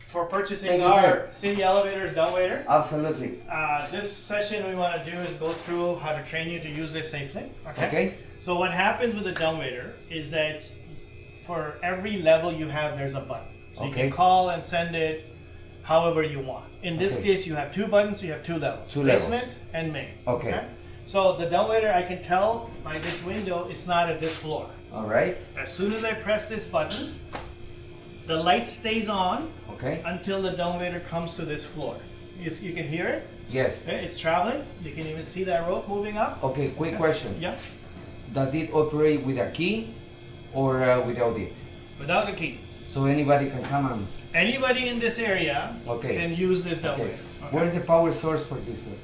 for purchasing Thank you, our sir. CITI Elevators Dumbwaiter. Absolutely. This session we want to do is go through how to train you to use it safely. Okay. So what happens with the Dumbwaiter is that for every level you have, there's a button. So you can call and send it however you want. In this case, you have two buttons, you have two levels. Basement and main. Okay. So the Dumbwaiter, I can tell by this window, it's not at this floor. All right. As soon as I press this button, the light stays on until the Dumbwaiter comes to this floor. You can hear it? Yes. Okay, it's traveling. You can even see that rope moving up. Okay, quick question. Yeah. Does it operate with a key or without it? Without a key. So anybody can come and... Anybody in this area can use this Dumbwaiter. Where's the power source for this one?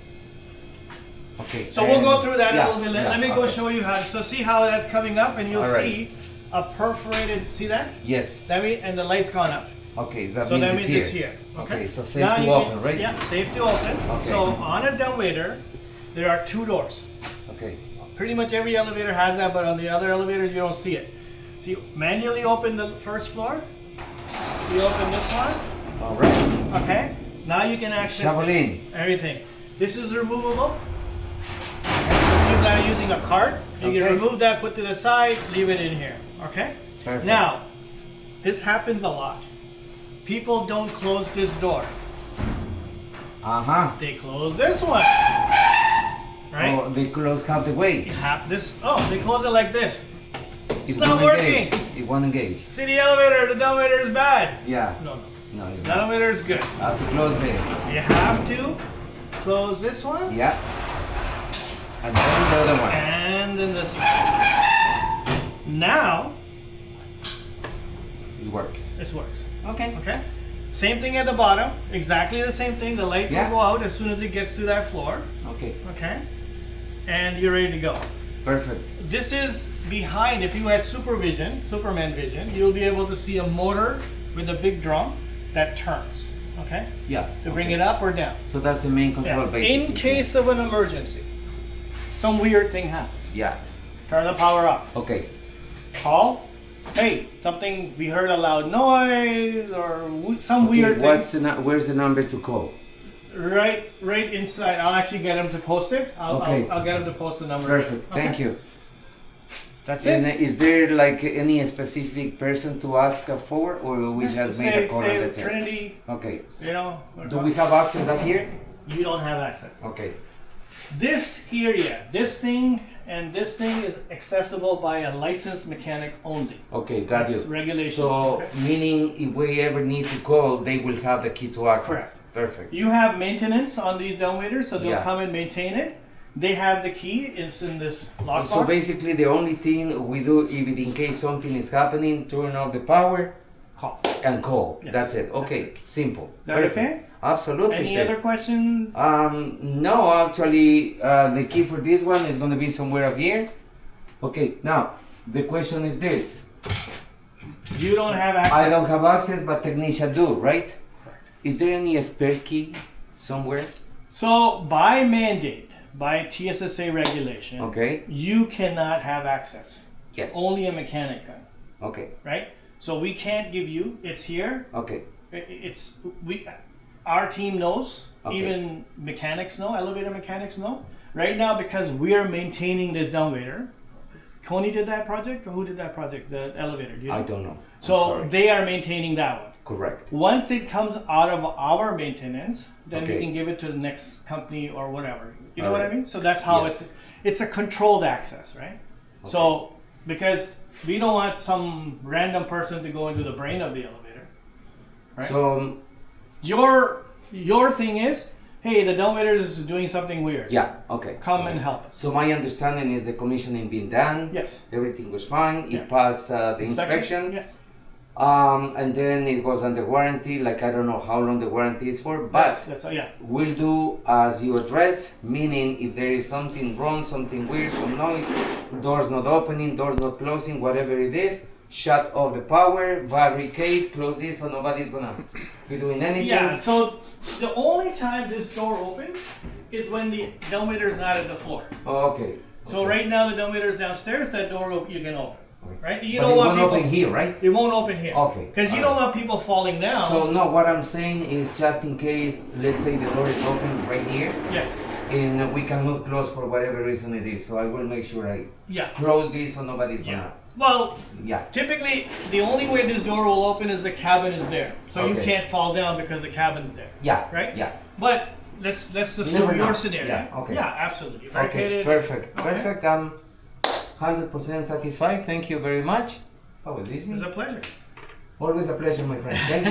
Okay. So we'll go through that a little bit. Let me go show you how. So see how that's coming up, and you'll see a perforated. See that? Yes. That means, and the light's gone up. Okay, that So means, that means it's here. Okay, so safe to open, right? Yeah, safe to open. Okay. So on a Dumbwaiter, there are two doors. Okay. Pretty much every elevator has that, but on the other elevators you don't see it. So you manually open the first floor. You open this one. All right. Okay. Now you can access everything. This is removable. If you're using a cart, you can remove that, put to the side, leave it in here. Okay? Perfect. Now, this happens a lot. People don't close this door. They close this one. Right? Oh, they close half the way. You have this. Oh, they close it like this. It's It not won't working. engage. It won't engage. CITI Elevator, the Dumbwaiter is bad. Yeah. No. No, it's The not. Dumbwaiter is good. I have to close there. You have to close this one. Yeah. And then the other one. And then this one. Now, It works. this works. Okay. Okay? Same thing at the bottom. Exactly the same thing. The light will go out as soon as it gets to that floor. Okay. Okay? And you're ready to go. Perfect. This is behind. If you had Superman vision, you'll be able to see a motor with a big drum that turns. Okay? Yeah. To bring it up or down. So that's the main control, basically. In case of an emergency, some weird thing happens. Yeah. Turn the power up. Okay. Call. Hey, we heard a loud noise or some weird thing. Where's the number to call? Right inside. I'll actually get him to post it. I'll get him to post the number. Perfect. Thank you. That's and it. Is there like any specific person to ask for, or we just made a call and that's it? Trinity. Okay. You know. Do we have access up here? You don't have access. Okay. This here, yeah. This thing and this thing is accessible by a licensed mechanic only. Okay, got That's you. regulation. So, meaning if we ever need to call, they will have the key to access. Correct. Perfect. You have maintenance on these Dumbwaiters, so they'll Yeah. come and maintain it. They have the key. It's in this lockbox. So basically, the only thing we do, if in case something is happening, turn off the power, Call. and call. Yes. That's it. Okay, simple. Is that okay? Absolutely. Any sir. other question? No, actually, the key for this one is going to be somewhere up here. Okay, now the question is this: You don't have access. I don't have access, but technician do, right? Is there any spare key somewhere? So by mandate, by TSSA regulation, you cannot have access. Yes. Only a mechanic can. Okay. Right? So we can't give you. It's here. Okay. Our team knows. Even mechanics know. Elevator mechanics know. Right now, because we are maintaining this Dumbwaiter. Coney did that project, or who did that project? The elevator. Do you know? I don't know. So they are maintaining that one. Correct. Once it comes out of our maintenance, then we can give it to the next company or whatever. You know what I mean? So that's how it's a controlled access, right? So because we don't want some random person to go into the brain of the elevator, right? So your thing is, hey, the Dumbwaiter is doing something weird. Yeah. Okay. Come and help us. So my understanding is the commissioning being done. Yes. Everything was fine. It passed the inspection. Yeah. And then it goes under warranty. Like I don't know how long the warranty is for, but we'll do as you address. Meaning, if there is something wrong, something weird, some noise, doors not opening, doors not closing, whatever it is, shut off the power, barricade, close this, so nobody's gonna be doing anything. Yeah. So the only time this door opens is when the Dumbwaiter is not at the floor. Okay. So right now the Dumbwaiter is downstairs. That door you can open. right? You But don't it want won't people. open here, right? It won't open here. Okay. Because you don't want people falling down. So no, what I'm saying is just in case, let's say the door is open right here. Yeah. And we cannot close for whatever reason it is. So I will make sure I close this so nobody's gonna. Well, typically the only way this door will open is the cabin is there. So you can't fall down because the cabin's there. Yeah. Right? Yeah. But let's assume your scenario. Yeah. Okay. Yeah, absolutely. Okay. Perfect. Okay. Perfect. I'm 100% satisfied. Thank you very much. That was easy. It was a pleasure. Always a pleasure, my friend. Thank you.